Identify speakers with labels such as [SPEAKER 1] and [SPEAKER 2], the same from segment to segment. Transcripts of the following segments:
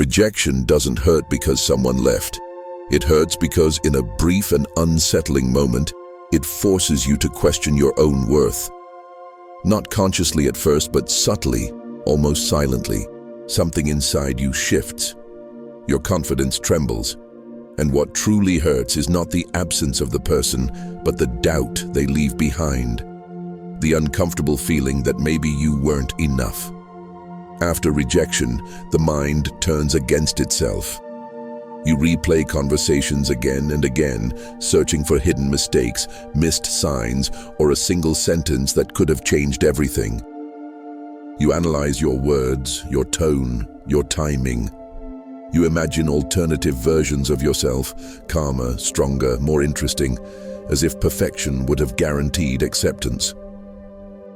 [SPEAKER 1] Rejection doesn't hurt because someone left. It hurts because in a brief and unsettling moment, it forces you to question your own worth. Not consciously at first, but subtly, almost silently, something inside you shifts. Your confidence trembles. And what truly hurts is not the absence of the person, but the doubt they leave behind. The uncomfortable feeling that maybe you weren't enough. After rejection, the mind turns against itself. You replay conversations again and again, searching for hidden mistakes, missed signs, or a single sentence that could have changed everything. You analyze your words, your tone, your timing. You imagine alternative versions of yourself, calmer, stronger, more interesting, as if perfection would have guaranteed acceptance.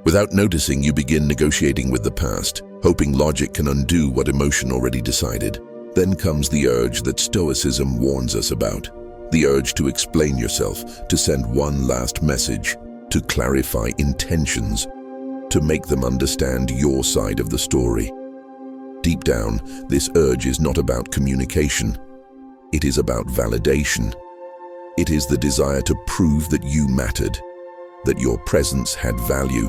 [SPEAKER 1] Without noticing, you begin negotiating with the past, hoping logic can undo what emotion already decided. Then comes the urge that Stoicism warns us about. The urge to explain yourself, to send one last message, to clarify intentions, to make them understand your side of the story. Deep down, this urge is not about communication. It is about validation. It is the desire to prove that you mattered, that your presence had value,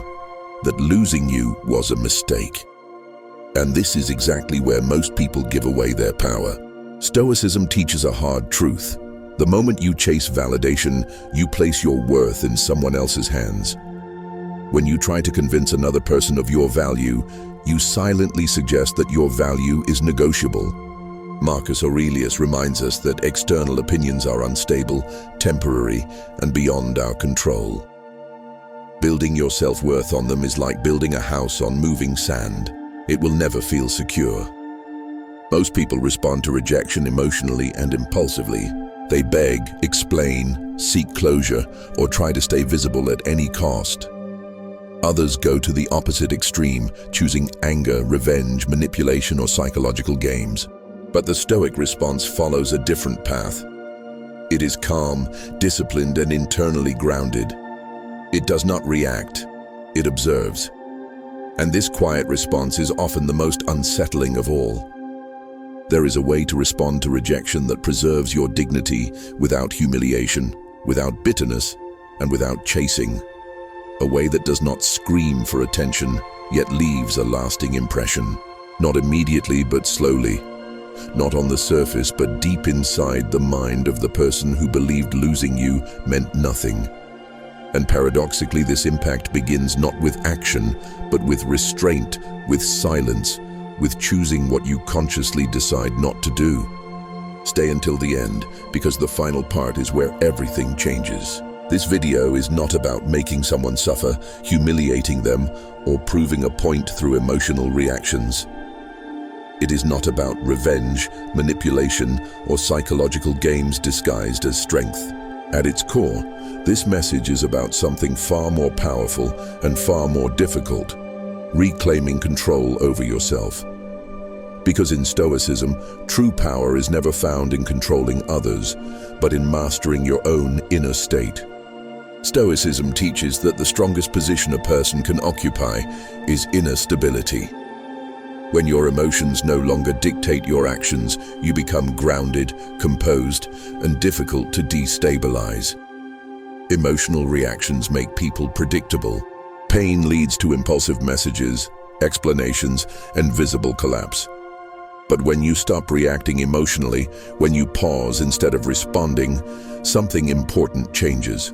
[SPEAKER 1] that losing you was a mistake. And this is exactly where most people give away their power. Stoicism teaches a hard truth. The moment you chase validation, you place your worth in someone else's hands. When you try to convince another person of your value, you silently suggest that your value is negotiable. Marcus Aurelius reminds us that external opinions are unstable, temporary, and beyond our control. Building your self-worth on them is like building a house on moving sand. It will never feel secure. Most people respond to rejection emotionally and impulsively. They beg, explain, seek closure, or try to stay visible at any cost. Others go to the opposite extreme, choosing anger, revenge, manipulation, or psychological games. But the Stoic response follows a different path. It is calm, disciplined, and internally grounded. It does not react, it observes. And this quiet response is often the most unsettling of all. There is a way to respond to rejection that preserves your dignity without humiliation, without bitterness, and without chasing. A way that does not scream for attention, yet leaves a lasting impression. Not immediately, but slowly. Not on the surface, but deep inside the mind of the person who believed losing you meant nothing. And paradoxically, this impact begins not with action, but with restraint, with silence, with choosing what you consciously decide not to do. Stay until the end, because the final part is where everything changes. This video is not about making someone suffer, humiliating them, or proving a point through emotional reactions. It is not about revenge, manipulation, or psychological games disguised as strength. At its core, this message is about something far more powerful and far more difficult: reclaiming control over yourself. Because in Stoicism, true power is never found in controlling others, but in mastering your own inner state. Stoicism teaches that the strongest position a person can occupy is inner stability. When your emotions no longer dictate your actions, you become grounded, composed, and difficult to destabilize. Emotional reactions make people predictable. Pain leads to impulsive messages, explanations, and visible collapse. But when you stop reacting emotionally, when you pause instead of responding, something important changes.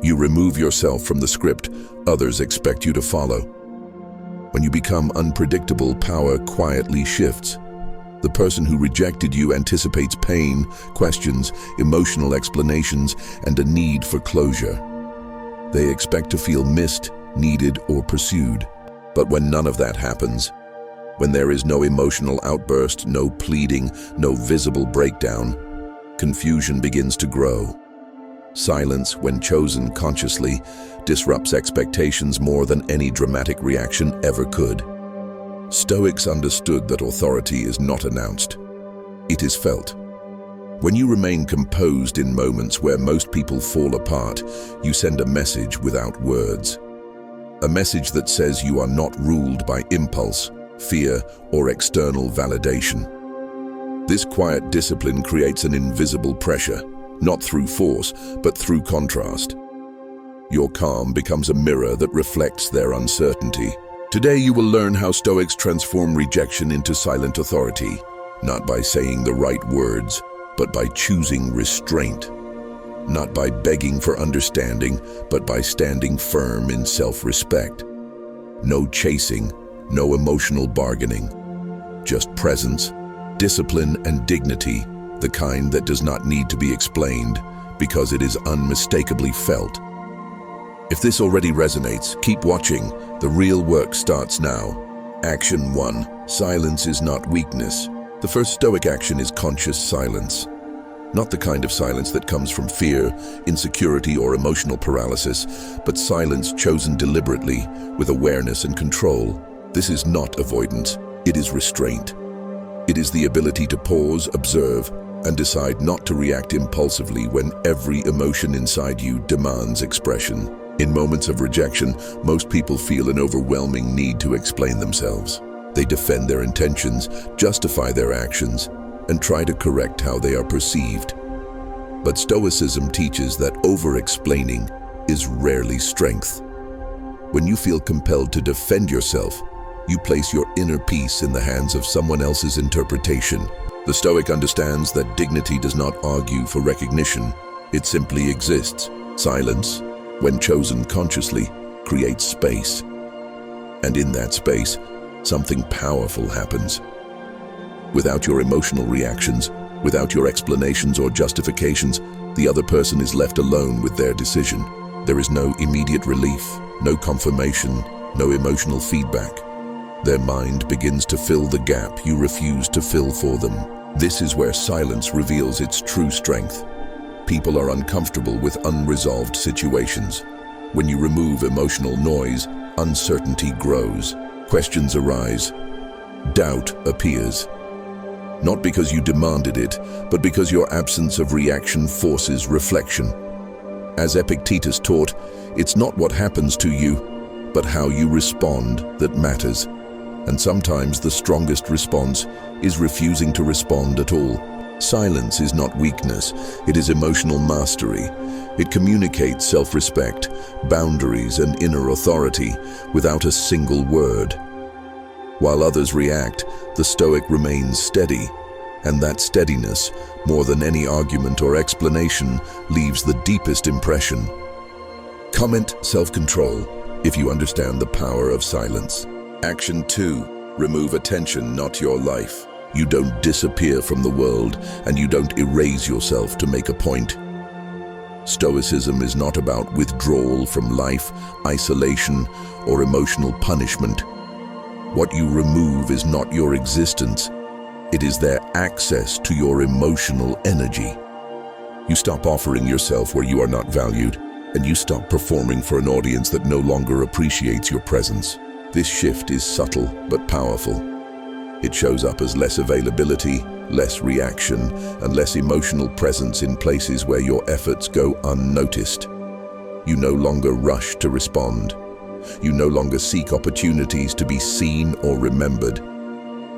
[SPEAKER 1] You remove yourself from the script others expect you to follow. When you become unpredictable, power quietly shifts. The person who rejected you anticipates pain, questions, emotional explanations, and a need for closure. They expect to feel missed, needed, or pursued. But when none of that happens, when there is no emotional outburst, no pleading, no visible breakdown, confusion begins to grow. Silence, when chosen consciously, disrupts expectations more than any dramatic reaction ever could. Stoics understood that authority is not announced. It is felt. When you remain composed in moments where most people fall apart, you send a message without words. A message that says you are not ruled by impulse, fear, or external validation. This quiet discipline creates an invisible pressure, not through force, but through contrast. Your calm becomes a mirror that reflects their uncertainty. Today you will learn how Stoics transform rejection into silent authority, not by saying the right words, but by choosing restraint. Not by begging for understanding, but by standing firm in self-respect. No chasing, no emotional bargaining. Just presence, discipline, and dignity, the kind that does not need to be explained because it is unmistakably felt. If this already resonates, keep watching. The real work starts now. Action 1. Silence is not weakness. The first Stoic action is conscious silence. Not the kind of silence that comes from fear, insecurity, or emotional paralysis, but silence chosen deliberately, with awareness and control. This is not avoidance, it is restraint. It is the ability to pause, observe, and decide not to react impulsively when every emotion inside you demands expression. In moments of rejection, most people feel an overwhelming need to explain themselves. They defend their intentions, justify their actions, and try to correct how they are perceived. But Stoicism teaches that over-explaining is rarely strength. When you feel compelled to defend yourself, you place your inner peace in the hands of someone else's interpretation. The Stoic understands that dignity does not argue for recognition, it simply exists. Silence, when chosen consciously, creates space. And in that space, something powerful happens. Without your emotional reactions, without your explanations or justifications, the other person is left alone with their decision. There is no immediate relief, no confirmation, no emotional feedback. Their mind begins to fill the gap you refuse to fill for them. This is where silence reveals its true strength. People are uncomfortable with unresolved situations. When you remove emotional noise, uncertainty grows, questions arise, doubt appears. Not because you demanded it, but because your absence of reaction forces reflection. As Epictetus taught, it's not what happens to you, but how you respond that matters. And sometimes the strongest response is refusing to respond at all. Silence is not weakness, it is emotional mastery. It communicates self-respect, boundaries, and inner authority without a single word. While others react, the Stoic remains steady, and that steadiness, more than any argument or explanation, leaves the deepest impression. Comment self-control if you understand the power of silence. Action 2. Remove attention, not your life. You don't disappear from the world, and you don't erase yourself to make a point. Stoicism is not about withdrawal from life, isolation, or emotional punishment. What you remove is not your existence. It is their access to your emotional energy. You stop offering yourself where you are not valued, and you stop performing for an audience that no longer appreciates your presence. This shift is subtle but powerful. It shows up as less availability, less reaction, and less emotional presence in places where your efforts go unnoticed. You no longer rush to respond. You no longer seek opportunities to be seen or remembered.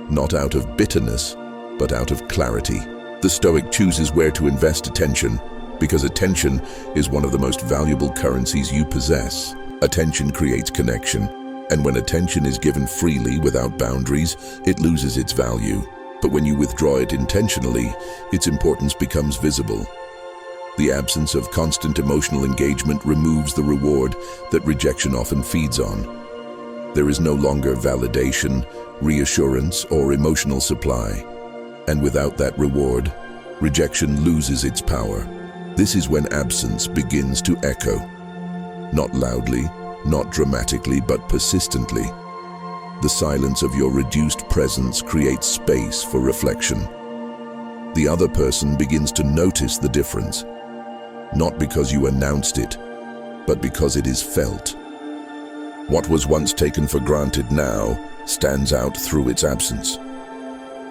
[SPEAKER 1] Not out of bitterness, but out of clarity. The Stoic chooses where to invest attention, because attention is one of the most valuable currencies you possess. Attention creates connection. And when attention is given freely without boundaries, it loses its value. But when you withdraw it intentionally, its importance becomes visible. The absence of constant emotional engagement removes the reward that rejection often feeds on. There is no longer validation, reassurance, or emotional supply. And without that reward, rejection loses its power. This is when absence begins to echo. Not loudly, not dramatically, but persistently. The silence of your reduced presence creates space for reflection. The other person begins to notice the difference, not because you announced it, but because it is felt. What was once taken for granted now stands out through its absence.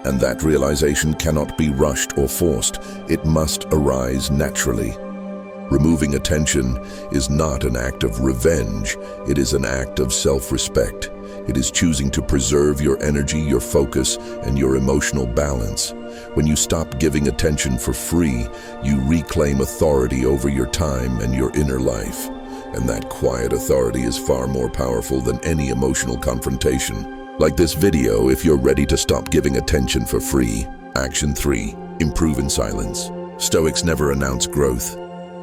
[SPEAKER 1] And that realization cannot be rushed or forced. It must arise naturally. Removing attention is not an act of revenge, it is an act of self-respect. It is choosing to preserve your energy, your focus, and your emotional balance. When you stop giving attention for free, you reclaim authority over your time and your inner life. And that quiet authority is far more powerful than any emotional confrontation. Like this video, if you're ready to stop giving attention for free. Action 3. Improve in silence. Stoics never announce growth.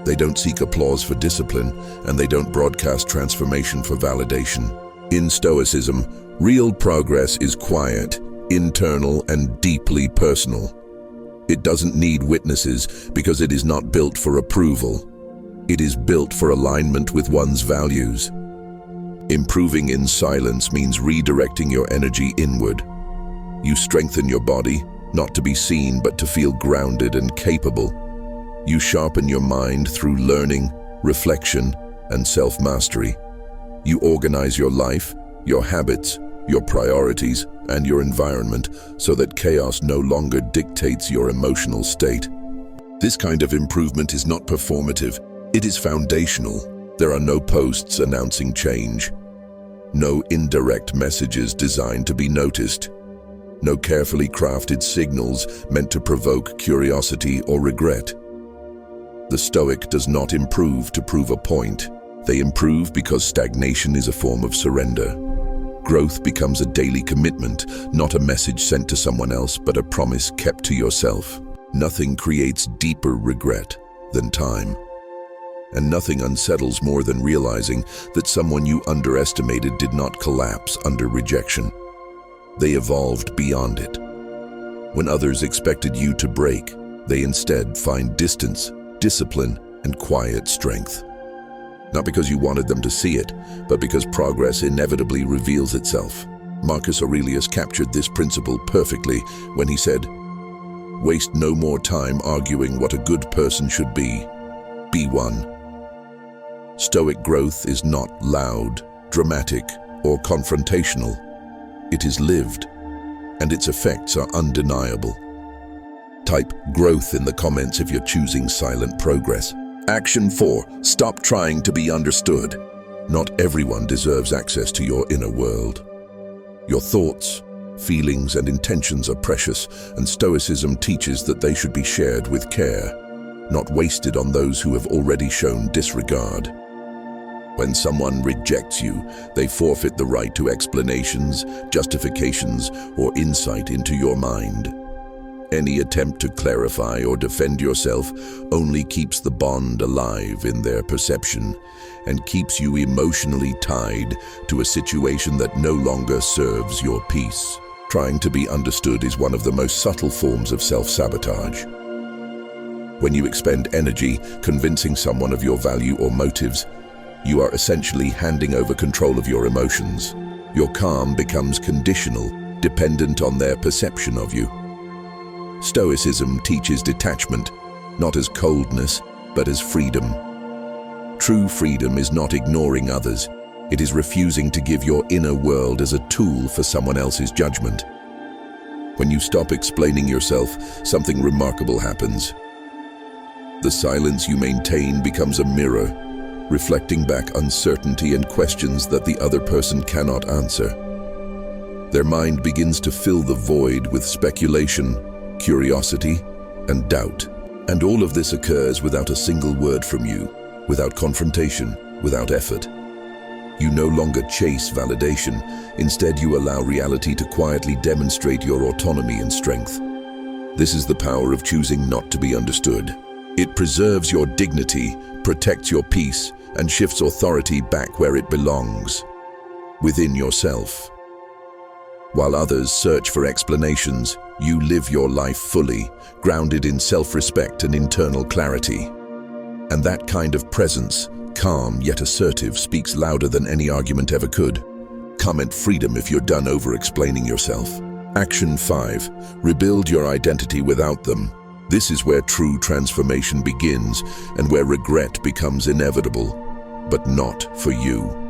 [SPEAKER 1] They don't seek applause for discipline, and they don't broadcast transformation for validation. In Stoicism, real progress is quiet, internal, and deeply personal. It doesn't need witnesses because it is not built for approval. It is built for alignment with one's values. Improving in silence means redirecting your energy inward. You strengthen your body, not to be seen but to feel grounded and capable. You sharpen your mind through learning, reflection, and self-mastery. You organize your life, your habits, your priorities, and your environment so that chaos no longer dictates your emotional state. This kind of improvement is not performative, it is foundational. There are no posts announcing change, no indirect messages designed to be noticed, no carefully crafted signals meant to provoke curiosity or regret. The Stoic does not improve to prove a point. They improve because stagnation is a form of surrender. Growth becomes a daily commitment, not a message sent to someone else, but a promise kept to yourself. Nothing creates deeper regret than time. And nothing unsettles more than realizing that someone you underestimated did not collapse under rejection. They evolved beyond it. When others expected you to break, they instead find distance, discipline, and quiet strength. Not because you wanted them to see it, but because progress inevitably reveals itself. Marcus Aurelius captured this principle perfectly when he said, "Waste no more time arguing what a good person should be. Be one." Stoic growth is not loud, dramatic, or confrontational. It is lived, and its effects are undeniable. Type growth in the comments if you're choosing silent progress. Action 4. Stop trying to be understood. Not everyone deserves access to your inner world. Your thoughts, feelings, and intentions are precious, and Stoicism teaches that they should be shared with care, not wasted on those who have already shown disregard. When someone rejects you, they forfeit the right to explanations, justifications, or insight into your mind. Any attempt to clarify or defend yourself only keeps the bond alive in their perception and keeps you emotionally tied to a situation that no longer serves your peace. Trying to be understood is one of the most subtle forms of self-sabotage. When you expend energy convincing someone of your value or motives, you are essentially handing over control of your emotions. Your calm becomes conditional, dependent on their perception of you. Stoicism teaches detachment, not as coldness, but as freedom. True freedom is not ignoring others. It is refusing to give your inner world as a tool for someone else's judgment. When you stop explaining yourself, something remarkable happens. The silence you maintain becomes a mirror, reflecting back uncertainty and questions that the other person cannot answer. Their mind begins to fill the void with speculation, curiosity, and doubt. And all of this occurs without a single word from you, without confrontation, without effort. You no longer chase validation. Instead, you allow reality to quietly demonstrate your autonomy and strength. This is the power of choosing not to be understood. It preserves your dignity, protects your peace, and shifts authority back where it belongs, within yourself. While others search for explanations, you live your life fully, grounded in self-respect and internal clarity. And that kind of presence, calm yet assertive, speaks louder than any argument ever could. Comment freedom if you're done over-explaining yourself. Action 5. Rebuild your identity without them. This is where true transformation begins and where regret becomes inevitable, but not for you.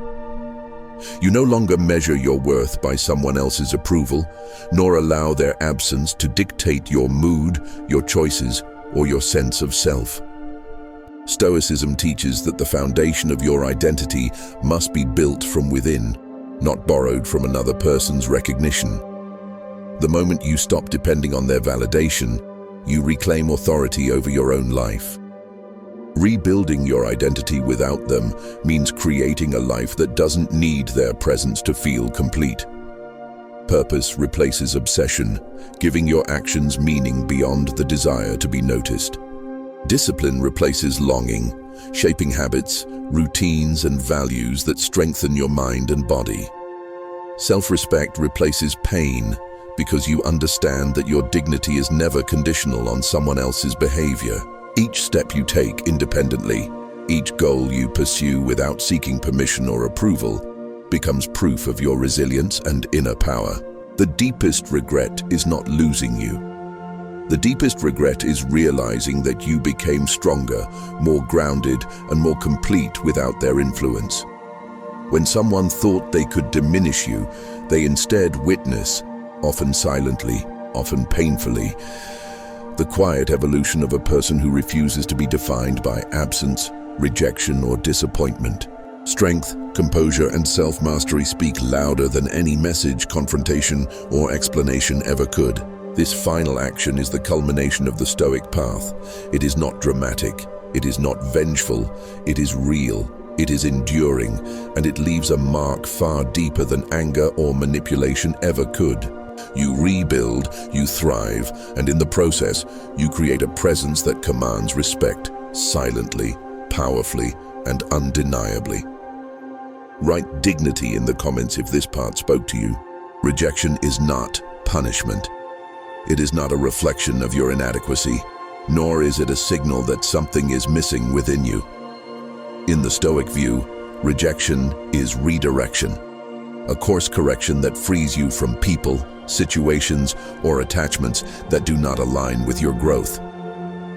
[SPEAKER 1] You no longer measure your worth by someone else's approval, nor allow their absence to dictate your mood, your choices, or your sense of self. Stoicism teaches that the foundation of your identity must be built from within. not borrowed from another person's recognition. The moment you stop depending on their validation, you reclaim authority over your own life. Rebuilding your identity without them means creating a life that doesn't need their presence to feel complete. Purpose replaces obsession, giving your actions meaning beyond the desire to be noticed. Discipline replaces longing, shaping habits, routines, and values that strengthen your mind and body. Self-respect replaces pain, because you understand that your dignity is never conditional on someone else's behavior. Each step you take independently, each goal you pursue without seeking permission or approval, becomes proof of your resilience and inner power. The deepest regret is not losing you. The deepest regret is realizing that you became stronger, more grounded, and more complete without their influence. When someone thought they could diminish you, they instead witness, often silently, often painfully, the quiet evolution of a person who refuses to be defined by absence, rejection, or disappointment. Strength, composure, and self-mastery speak louder than any message, confrontation, or explanation ever could. This final action is the culmination of the Stoic path. It is not dramatic, it is not vengeful, it is real, it is enduring, and it leaves a mark far deeper than anger or manipulation ever could. You rebuild, you thrive, and in the process, you create a presence that commands respect, silently, powerfully, and undeniably. Write dignity in the comments if this part spoke to you. Rejection is not punishment. It is not a reflection of your inadequacy, nor is it a signal that something is missing within you. In the Stoic view, rejection is redirection, a course correction that frees you from people, situations, or attachments that do not align with your growth.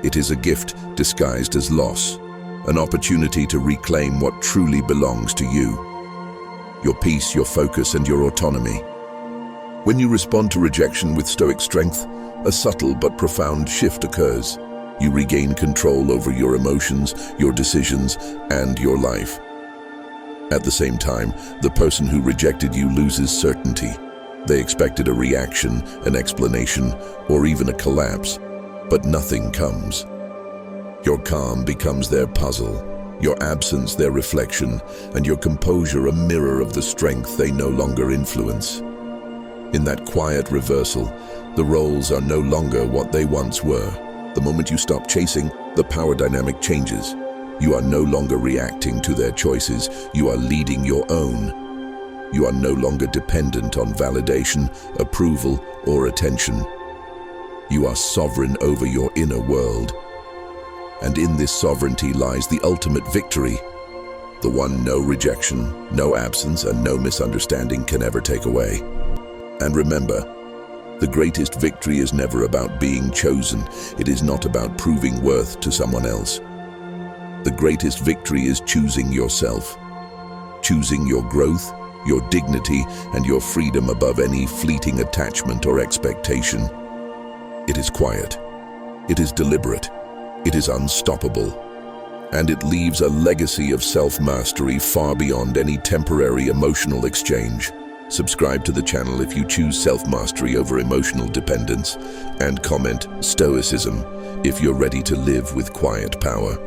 [SPEAKER 1] It is a gift disguised as loss, an opportunity to reclaim what truly belongs to you. Your peace, your focus, and your autonomy. When you respond to rejection with Stoic strength, a subtle but profound shift occurs. You regain control over your emotions, your decisions, and your life. At the same time, the person who rejected you loses certainty. They expected a reaction, an explanation, or even a collapse, but nothing comes. Your calm becomes their puzzle, your absence their reflection, and your composure a mirror of the strength they no longer influence. In that quiet reversal, the roles are no longer what they once were. The moment you stop chasing, the power dynamic changes. You are no longer reacting to their choices, you are leading your own. You are no longer dependent on validation, approval, or attention. You are sovereign over your inner world. And in this sovereignty lies the ultimate victory, the one no rejection, no absence, and no misunderstanding can ever take away. And remember, the greatest victory is never about being chosen. It is not about proving worth to someone else. The greatest victory is choosing yourself, choosing your growth, your dignity, and your freedom above any fleeting attachment or expectation. It is quiet, it is deliberate, it is unstoppable, and it leaves a legacy of self-mastery far beyond any temporary emotional exchange. Subscribe to the channel if you choose self-mastery over emotional dependence, and comment Stoicism if you're ready to live with quiet power.